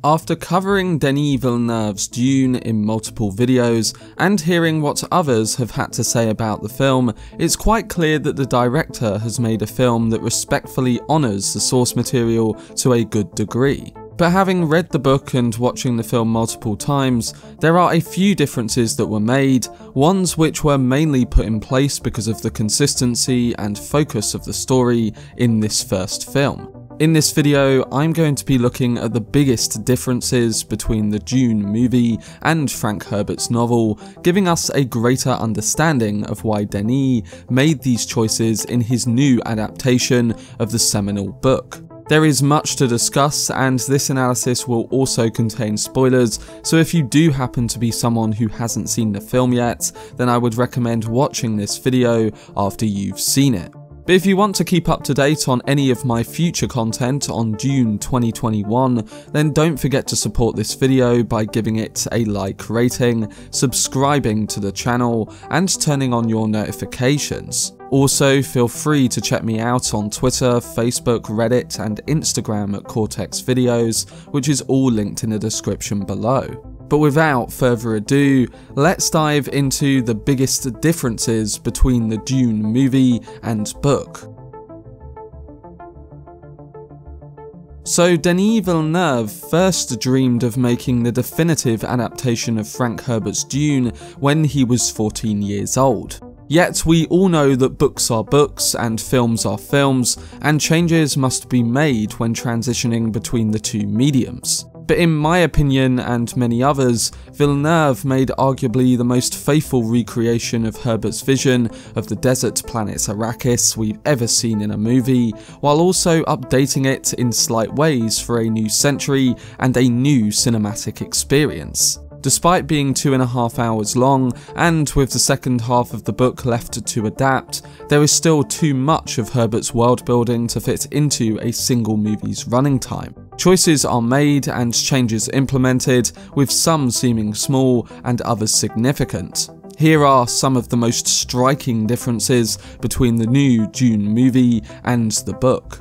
After covering Denis Villeneuve's Dune in multiple videos and hearing what others have had to say about the film, it's quite clear that the director has made a film that respectfully honours the source material to a good degree. But having read the book and watching the film multiple times, there are a few differences that were made, ones which were mainly put in place because of the consistency and focus of the story in this first film. In this video, I'm going to be looking at the biggest differences between the Dune movie and Frank Herbert's novel, giving us a greater understanding of why Denis made these choices in his new adaptation of the seminal book. There is much to discuss, and this analysis will also contain spoilers, so if you do happen to be someone who hasn't seen the film yet, then I would recommend watching this video after you've seen it. But if you want to keep up to date on any of my future content on Dune 2021, then don't forget to support this video by giving it a like rating, subscribing to the channel, and turning on your notifications. Also, feel free to check me out on Twitter, Facebook, Reddit, and Instagram at Cortex Videos, which is all linked in the description below. But without further ado, let's dive into the biggest differences between the Dune movie and book. So Denis Villeneuve first dreamed of making the definitive adaptation of Frank Herbert's Dune when he was 14 years old. Yet we all know that books are books and films are films, and changes must be made when transitioning between the two mediums. But in my opinion, and many others, Villeneuve made arguably the most faithful recreation of Herbert's vision of the desert planet Arrakis we've ever seen in a movie, while also updating it in slight ways for a new century and a new cinematic experience. Despite being 2.5 hours long, and with the second half of the book left to adapt, there is still too much of Herbert's world building to fit into a single movie's running time. Choices are made and changes implemented, with some seeming small and others significant. Here are some of the most striking differences between the new Dune movie and the book.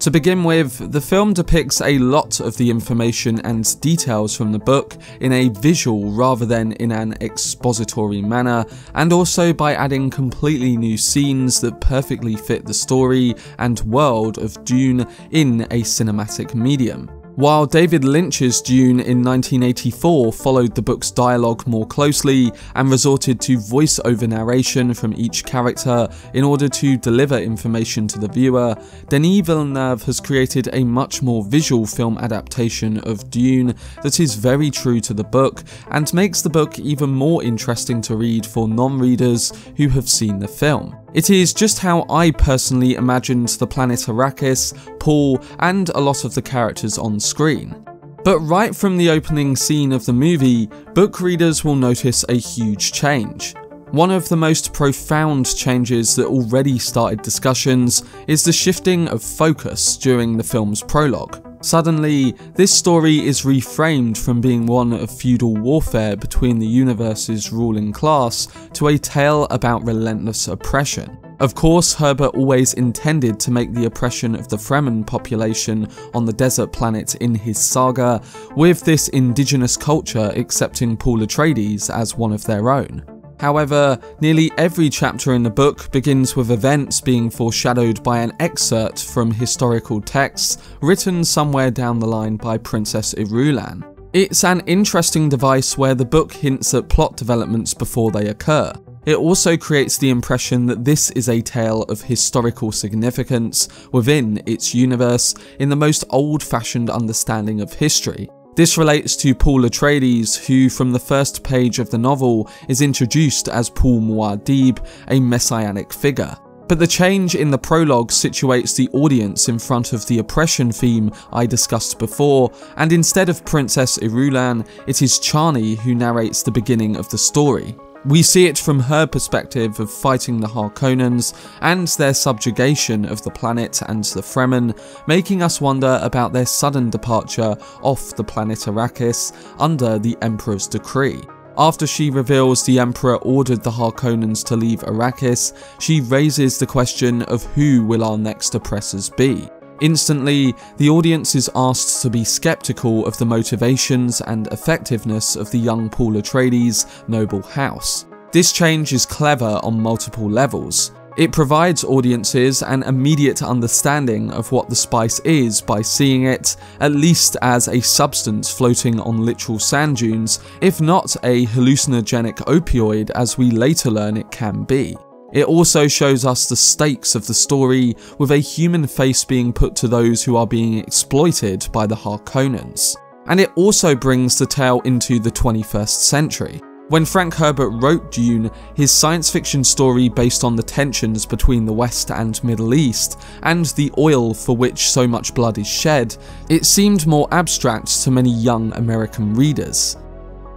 To begin with, the film depicts a lot of the information and details from the book in a visual rather than in an expository manner, and also by adding completely new scenes that perfectly fit the story and world of Dune in a cinematic medium. While David Lynch's Dune in 1984 followed the book's dialogue more closely and resorted to voice-over narration from each character in order to deliver information to the viewer, Denis Villeneuve has created a much more visual film adaptation of Dune that is very true to the book and makes the book even more interesting to read for non-readers who have seen the film. It is just how I personally imagined the planet Arrakis, Paul, and a lot of the characters on screen. But right from the opening scene of the movie, book readers will notice a huge change. One of the most profound changes that already started discussions is the shifting of focus during the film's prologue. Suddenly, this story is reframed from being one of feudal warfare between the universe's ruling class to a tale about relentless oppression. Of course, Herbert always intended to make the oppression of the Fremen population on the desert planet in his saga, with this indigenous culture accepting Paul Atreides as one of their own. However, nearly every chapter in the book begins with events being foreshadowed by an excerpt from historical texts written somewhere down the line by Princess Irulan. It's an interesting device where the book hints at plot developments before they occur. It also creates the impression that this is a tale of historical significance within its universe in the most old-fashioned understanding of history. This relates to Paul Atreides, who from the first page of the novel is introduced as Paul Muad'Dib, a messianic figure. But the change in the prologue situates the audience in front of the oppression theme I discussed before, and instead of Princess Irulan, it is Chani who narrates the beginning of the story. We see it from her perspective of fighting the Harkonnens and their subjugation of the planet and the Fremen, making us wonder about their sudden departure off the planet Arrakis under the Emperor's decree. After she reveals the Emperor ordered the Harkonnens to leave Arrakis, she raises the question of who will our next oppressors be. Instantly, the audience is asked to be skeptical of the motivations and effectiveness of the young Paul Atreides' noble house. This change is clever on multiple levels. It provides audiences an immediate understanding of what the spice is by seeing it, at least as a substance floating on literal sand dunes, if not a hallucinogenic opioid as we later learn it can be. It also shows us the stakes of the story, with a human face being put to those who are being exploited by the Harkonnens. And it also brings the tale into the 21st century. When Frank Herbert wrote Dune, his science fiction story based on the tensions between the West and Middle East, and the oil for which so much blood is shed, it seemed more abstract to many young American readers.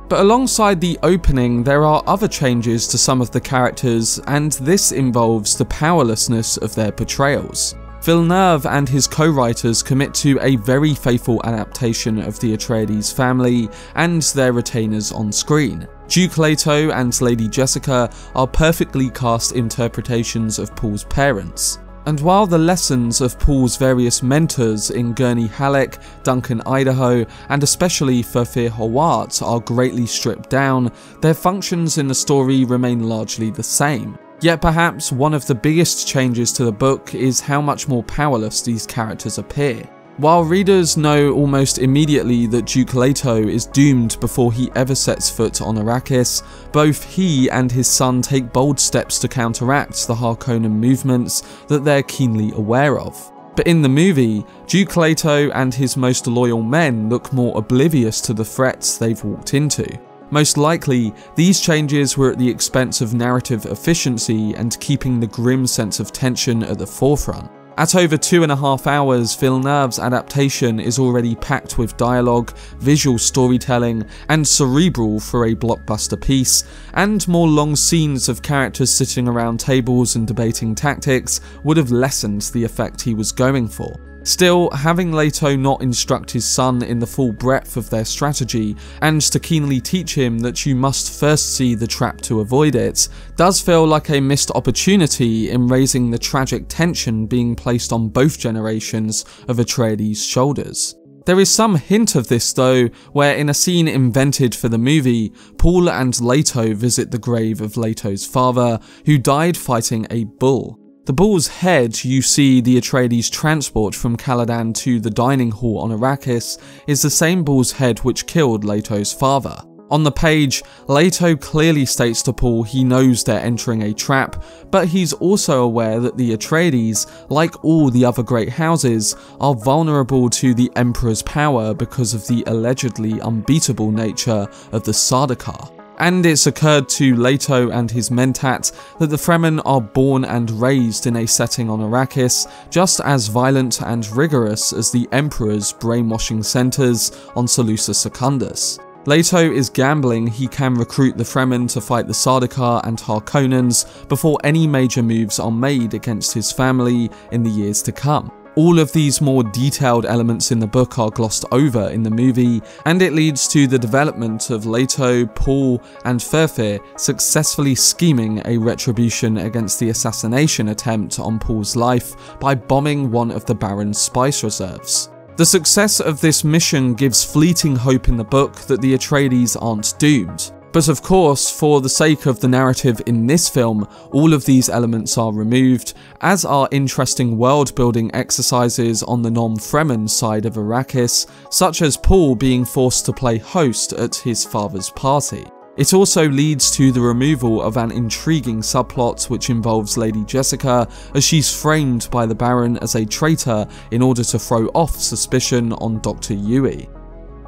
But alongside the opening, there are other changes to some of the characters, and this involves the powerlessness of their portrayals. Villeneuve and his co-writers commit to a very faithful adaptation of the Atreides family and their retainers on screen. Duke Leto and Lady Jessica are perfectly cast interpretations of Paul's parents. And while the lessons of Paul's various mentors in Gurney Halleck, Duncan Idaho, and especially Ferfir Hawat are greatly stripped down, their functions in the story remain largely the same. Yet perhaps one of the biggest changes to the book is how much more powerless these characters appear. While readers know almost immediately that Duke Leto is doomed before he ever sets foot on Arrakis, both he and his son take bold steps to counteract the Harkonnen movements that they're keenly aware of. But in the movie, Duke Leto and his most loyal men look more oblivious to the threats they've walked into. Most likely, these changes were at the expense of narrative efficiency and keeping the grim sense of tension at the forefront. At over 2.5 hours, Villeneuve's adaptation is already packed with dialogue, visual storytelling, and cerebral for a blockbuster piece, and more long scenes of characters sitting around tables and debating tactics would have lessened the effect he was going for. Still, having Leto not instruct his son in the full breadth of their strategy, and to keenly teach him that you must first see the trap to avoid it, does feel like a missed opportunity in raising the tragic tension being placed on both generations of Atreides' shoulders. There is some hint of this though, where in a scene invented for the movie, Paul and Leto visit the grave of Leto's father, who died fighting a bull. The bull's head you see the Atreides transport from Caladan to the dining hall on Arrakis is the same bull's head which killed Leto's father. On the page, Leto clearly states to Paul he knows they're entering a trap, but he's also aware that the Atreides, like all the other great houses, are vulnerable to the Emperor's power because of the allegedly unbeatable nature of the Sardaukar. And it's occurred to Leto and his mentat that the Fremen are born and raised in a setting on Arrakis just as violent and rigorous as the Emperor's brainwashing centres on Salusa Secundus. Leto is gambling he can recruit the Fremen to fight the Sardaukar and Harkonnens before any major moves are made against his family in the years to come. All of these more detailed elements in the book are glossed over in the movie, and it leads to the development of Leto, Paul, and Ferfir successfully scheming a retribution against the assassination attempt on Paul's life by bombing one of the Baron's spice reserves. The success of this mission gives fleeting hope in the book that the Atreides aren't doomed. But of course, for the sake of the narrative in this film, all of these elements are removed, as are interesting world-building exercises on the non-Fremen side of Arrakis, such as Paul being forced to play host at his father's party. It also leads to the removal of an intriguing subplot which involves Lady Jessica, as she's framed by the Baron as a traitor in order to throw off suspicion on Dr. Yueh.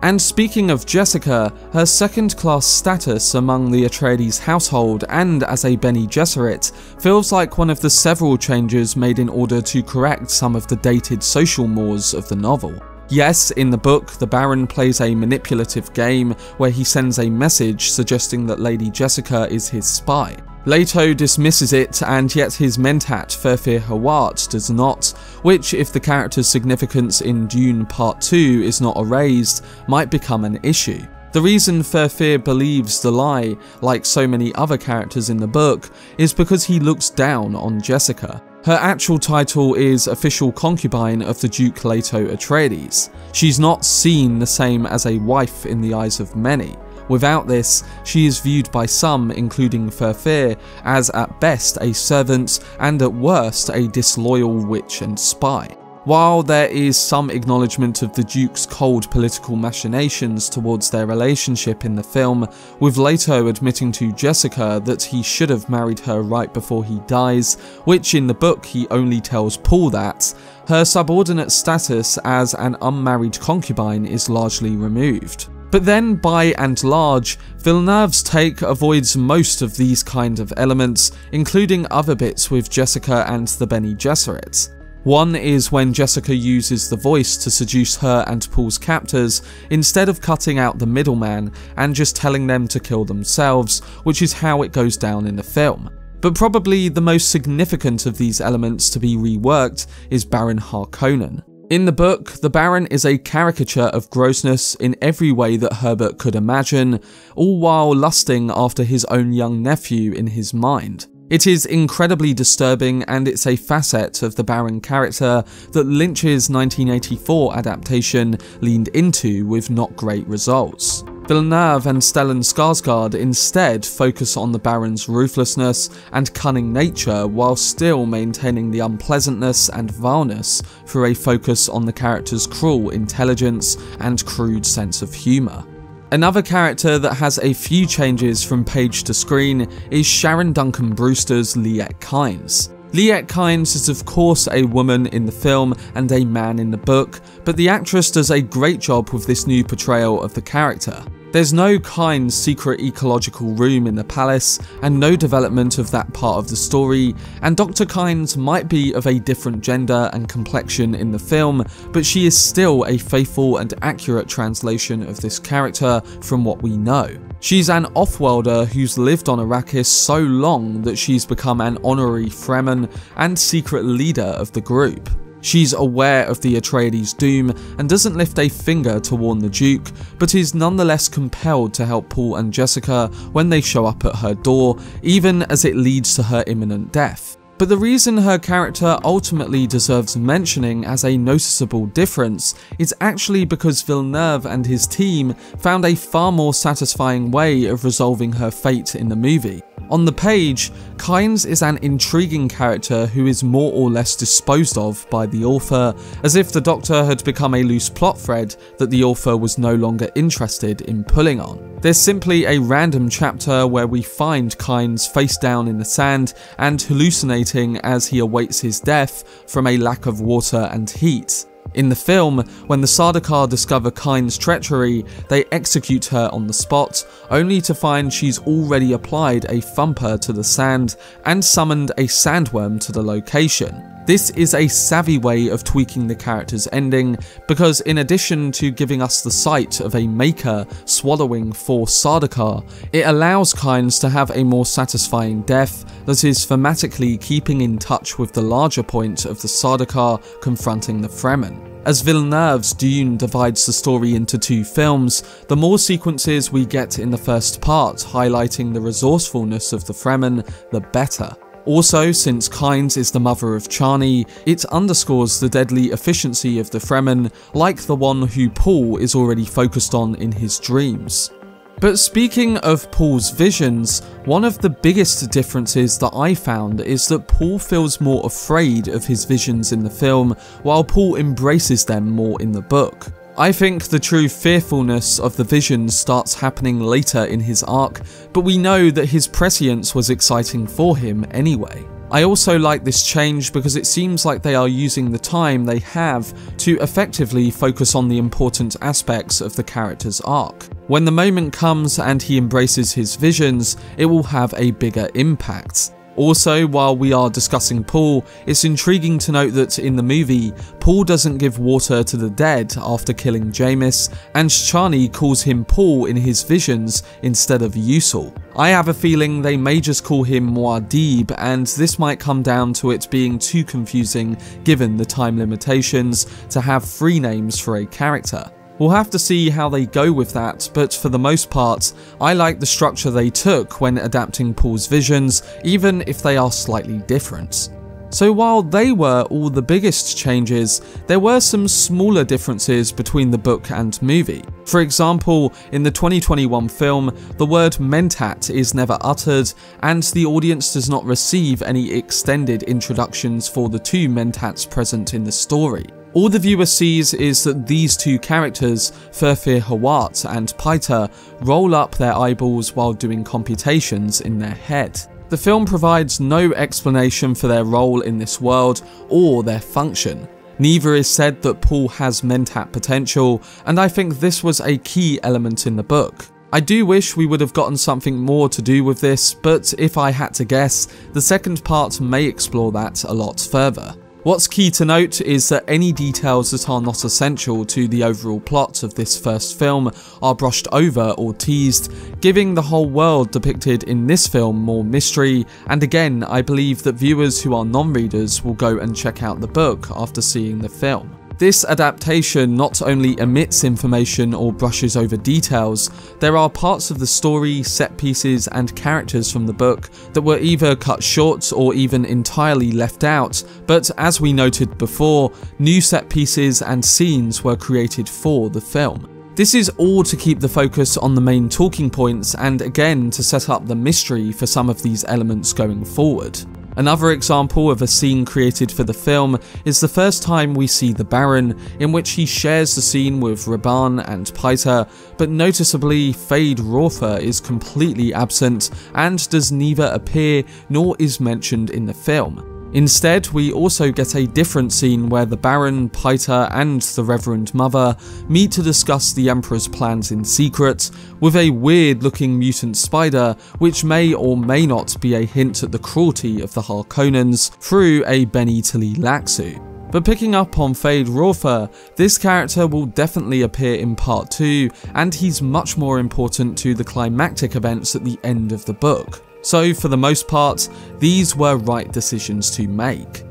And speaking of Jessica, her second-class status among the Atreides household and as a Bene Gesserit feels like one of the several changes made in order to correct some of the dated social mores of the novel. Yes, in the book, the Baron plays a manipulative game where he sends a message suggesting that Lady Jessica is his spy. Leto dismisses it, and yet his mentat Ferfir Hawat does not, which, if the character's significance in Dune Part 2 is not erased, might become an issue. The reason Ferfir believes the lie, like so many other characters in the book, is because he looks down on Jessica. Her actual title is official concubine of the Duke Leto Atreides. She's not seen the same as a wife in the eyes of many. Without this, she is viewed by some, including Ferfir, as at best a servant and at worst a disloyal witch and spy. While there is some acknowledgement of the Duke's cold political machinations towards their relationship in the film, with Leto admitting to Jessica that he should have married her right before he dies, which in the book he only tells Paul that, her subordinate status as an unmarried concubine is largely removed. But then, by and large, Villeneuve's take avoids most of these kind of elements, including other bits with Jessica and the Bene Gesserit. One is when Jessica uses the voice to seduce her and Paul's captors, instead of cutting out the middleman and just telling them to kill themselves, which is how it goes down in the film. But probably the most significant of these elements to be reworked is Baron Harkonnen. In the book, the Baron is a caricature of grossness in every way that Herbert could imagine, all while lusting after his own young nephew in his mind. It is incredibly disturbing, and it's a facet of the Baron character that Lynch's 1984 adaptation leaned into with not great results. Villeneuve and Stellan Skarsgård instead focus on the Baron's ruthlessness and cunning nature while still maintaining the unpleasantness and vileness through a focus on the character's cruel intelligence and crude sense of humour. Another character that has a few changes from page to screen is Sharon Duncan-Brewster's Liet Kynes. Liet Kynes is of course a woman in the film and a man in the book, but the actress does a great job with this new portrayal of the character. There's no Kynes' secret ecological room in the palace, and no development of that part of the story, and Dr. Kynes might be of a different gender and complexion in the film, but she is still a faithful and accurate translation of this character from what we know. She's an off-worlder who's lived on Arrakis so long that she's become an honorary Fremen and secret leader of the group. She's aware of the Atreides' doom and doesn't lift a finger to warn the Duke, but is nonetheless compelled to help Paul and Jessica when they show up at her door, even as it leads to her imminent death. But the reason her character ultimately deserves mentioning as a noticeable difference is actually because Villeneuve and his team found a far more satisfying way of resolving her fate in the movie. On the page, Kynes is an intriguing character who is more or less disposed of by the author, as if the Doctor had become a loose plot thread that the author was no longer interested in pulling on. There's simply a random chapter where we find Kynes face down in the sand and hallucinating as he awaits his death from a lack of water and heat. In the film, when the Sardaukar discover Kynes' treachery, they execute her on the spot, only to find she's already applied a thumper to the sand and summoned a sandworm to the location. This is a savvy way of tweaking the character's ending, because in addition to giving us the sight of a maker swallowing 4 Sardaukar, it allows Kynes to have a more satisfying death that is thematically keeping in touch with the larger point of the Sardaukar confronting the Fremen. As Villeneuve's Dune divides the story into 2 films, the more sequences we get in the first part highlighting the resourcefulness of the Fremen, the better. Also, since Kynes is the mother of Chani, it underscores the deadly efficiency of the Fremen, like the one who Paul is already focused on in his dreams. But speaking of Paul's visions, one of the biggest differences that I found is that Paul feels more afraid of his visions in the film, while Paul embraces them more in the book. I think the true fearfulness of the visions starts happening later in his arc, but we know that his prescience was exciting for him anyway. I also like this change because it seems like they are using the time they have to effectively focus on the important aspects of the character's arc. When the moment comes and he embraces his visions, it will have a bigger impact. Also, while we are discussing Paul, it's intriguing to note that in the movie, Paul doesn't give water to the dead after killing Jamis, and Chani calls him Paul in his visions instead of Usul. I have a feeling they may just call him Muad'Dib, and this might come down to it being too confusing given the time limitations to have 3 names for a character. We'll have to see how they go with that, but for the most part, I like the structure they took when adapting Paul's visions, even if they are slightly different. So while they were all the biggest changes, there were some smaller differences between the book and movie. For example, in the 2021 film, the word mentat is never uttered, and the audience does not receive any extended introductions for the two mentats present in the story. All the viewer sees is that these two characters, Ferfir Hawat and Paita, roll up their eyeballs while doing computations in their head. The film provides no explanation for their role in this world or their function. Neither is said that Paul has mentat potential, and I think this was a key element in the book. I do wish we would have gotten something more to do with this, but if I had to guess, the second part may explore that a lot further. What's key to note is that any details that are not essential to the overall plot of this first film are brushed over or teased, giving the whole world depicted in this film more mystery, and again, I believe that viewers who are non-readers will go and check out the book after seeing the film. This adaptation not only omits information or brushes over details, there are parts of the story, set pieces and characters from the book that were either cut short or even entirely left out, but as we noted before, new set pieces and scenes were created for the film. This is all to keep the focus on the main talking points and again to set up the mystery for some of these elements going forward. Another example of a scene created for the film is the first time we see the Baron, in which he shares the scene with Raban and Paita, but noticeably Fade Rotha is completely absent and does neither appear nor is mentioned in the film. Instead, we also get a different scene where the Baron, Paita and the Reverend Mother meet to discuss the Emperor's plans in secret, with a weird looking mutant spider which may or may not be a hint at the cruelty of the Harkonnens through a Beni Tali Laxu. But picking up on Fade Rotha, this character will definitely appear in part 2 and he's much more important to the climactic events at the end of the book. So for the most part, these were right decisions to make.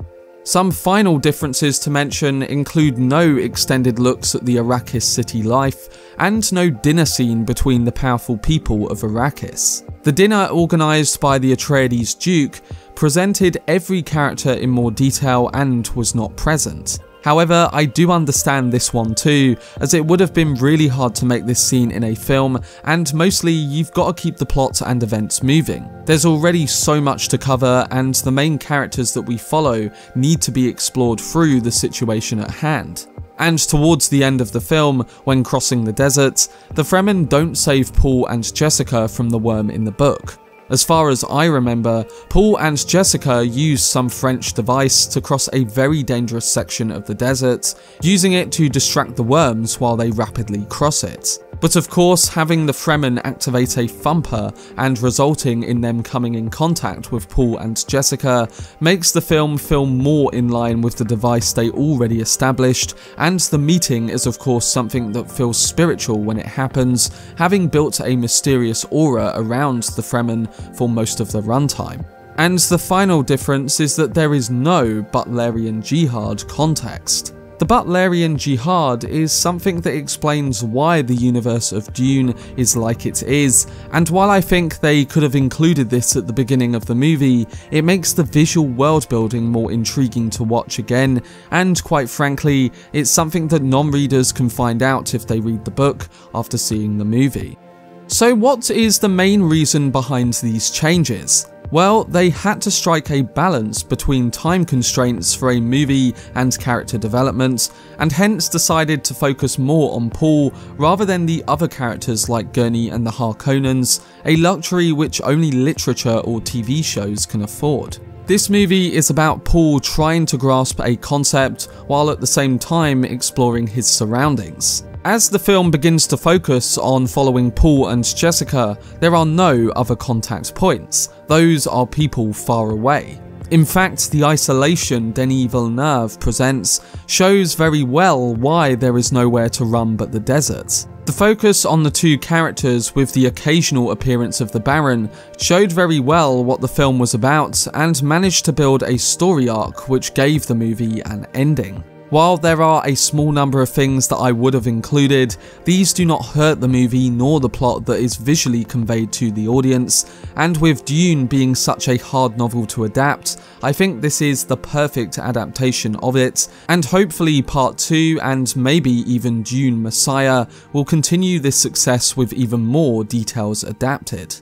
Some final differences to mention include no extended looks at the Arrakis city life, and no dinner scene between the powerful people of Arrakis. The dinner organised by the Atreides Duke presented every character in more detail and was not present. However, I do understand this one too, as it would have been really hard to make this scene in a film, and mostly you've got to keep the plot and events moving. There's already so much to cover, and the main characters that we follow need to be explored through the situation at hand. And towards the end of the film, when crossing the desert, the Fremen don't save Paul and Jessica from the worm in the book. As far as I remember, Paul and Jessica use some French device to cross a very dangerous section of the desert, using it to distract the worms while they rapidly cross it. But of course, having the Fremen activate a thumper and resulting in them coming in contact with Paul and Jessica makes the film feel more in line with the device they already established, and the meeting is of course something that feels spiritual when it happens, having built a mysterious aura around the Fremen for most of the runtime. And the final difference is that there is no Butlerian Jihad context. The Butlerian Jihad is something that explains why the universe of Dune is like it is, and while I think they could have included this at the beginning of the movie, it makes the visual world building more intriguing to watch again, and quite frankly, it's something that non-readers can find out if they read the book after seeing the movie. So what is the main reason behind these changes? Well, they had to strike a balance between time constraints for a movie and character development, and hence decided to focus more on Paul rather than the other characters like Gurney and the Harkonnens, a luxury which only literature or TV shows can afford. This movie is about Paul trying to grasp a concept while at the same time exploring his surroundings. As the film begins to focus on following Paul and Jessica, there are no other contact points. Those are people far away. In fact, the isolation Denis Villeneuve presents shows very well why there is nowhere to run but the desert. The focus on the two characters with the occasional appearance of the Baron showed very well what the film was about and managed to build a story arc which gave the movie an ending. While there are a small number of things that I would have included, these do not hurt the movie nor the plot that is visually conveyed to the audience, and with Dune being such a hard novel to adapt, I think this is the perfect adaptation of it, and hopefully Part 2 and maybe even Dune Messiah will continue this success with even more details adapted.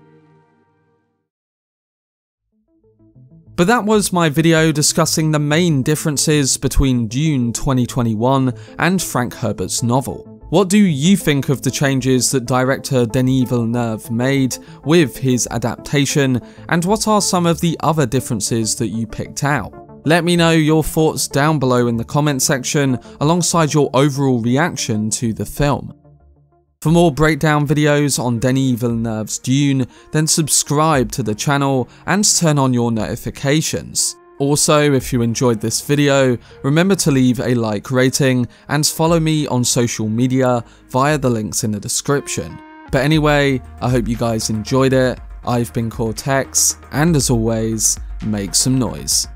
But that was my video discussing the main differences between Dune 2021 and Frank Herbert's novel. What do you think of the changes that director Denis Villeneuve made with his adaptation, and what are some of the other differences that you picked out? Let me know your thoughts down below in the comment section, alongside your overall reaction to the film. For more breakdown videos on Denis Villeneuve's Dune, then subscribe to the channel and turn on your notifications. Also, if you enjoyed this video, remember to leave a like rating and follow me on social media via the links in the description. But anyway, I hope you guys enjoyed it. I've been Cortex, and as always, make some noise.